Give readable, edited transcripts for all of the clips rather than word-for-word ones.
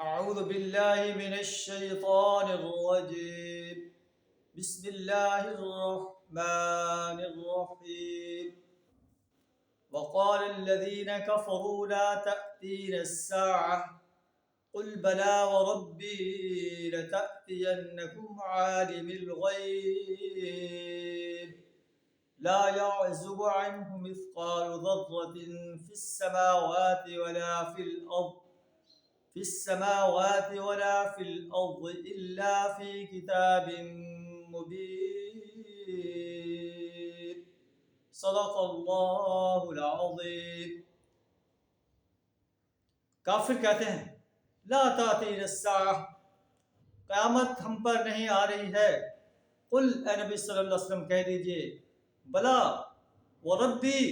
أعوذ بالله من الشيطان الرجيم بسم الله الرحمن الرحيم وقال الذين كفروا لا تأتينا الساعة قل بلى وربي لتأتينكم عالم الغيب لا يعزب عنه مثقال ذرة في السماوات ولا في الأرض إلا في كتاب مبين صدق اللہ العظیم۔ کافر کہتے ہیں لا تأتینا الساعہ، قیامت ہم پر نہیں آ رہی ہے۔ قل اے نبی صلی اللہ علیہ وسلم کہہ دیجئے بلا وربی،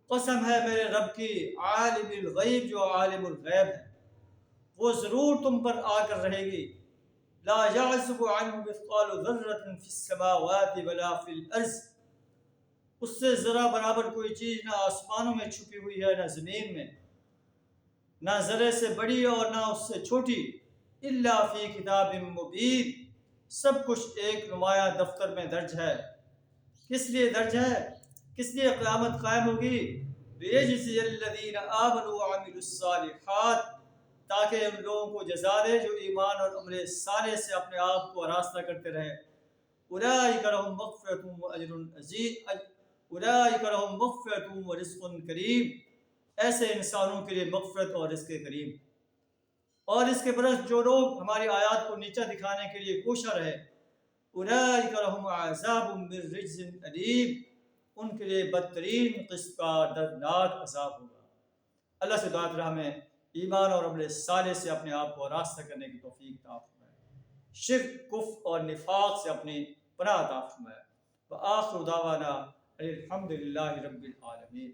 قسم ہے میرے رب کی، عالم الغیب، جو عالم الغیب ہے، وہ ضرور تم پر آ کر رہے گی۔ لا يعزب عنه مثقال ذرة في السماوات ولا في الارض، اس سے ذرا برابر کوئی چیز نہ آسمانوں میں چھپی ہوئی ہے نہ زمین میں، نہ ذرے سے بڑی اور نہ اس سے چھوٹی، الا فی کتاب مبین، سب کچھ ایک نمایاں دفتر میں درج ہے۔ کس لیے درج ہے؟ کس لیے قیامت قائم ہوگی؟ لِيَجْزِيَ الَّذِينَ آمَنُوا وَعَمِلُوا الصَّالِحَاتِ، تاکہ ان لوگوں کو جزا دے جو ایمان اور عمل صالح سے اپنے آپ کو آراستہ کرتے رہے۔ اولئک لہم مغفرۃ واجر عظیم، اولئک لہم مغفرۃ ورزق کریم، ایسے انسانوں کے لیے مغفرت اور رزق کریم۔ اور اس کے برعکس جو لوگ ہماری آیات کو نیچا دکھانے کے لیے کوشاں رہے، اولئک لہم عذاب من رجز الیم، ان کے لیے بدترین قسم کا دردناک عذاب ہوگا۔ اللہ سے دعا کریں ہمیں ایمان اور عمل صالح سے اپنے آپ کو آراستہ کرنے کی توفیق عطا فرمائے، شرک، کفر اور نفاق سے اپنی پناہ عطا فرمائے۔ وآخر دعوانا الحمد للہ رب العالمین۔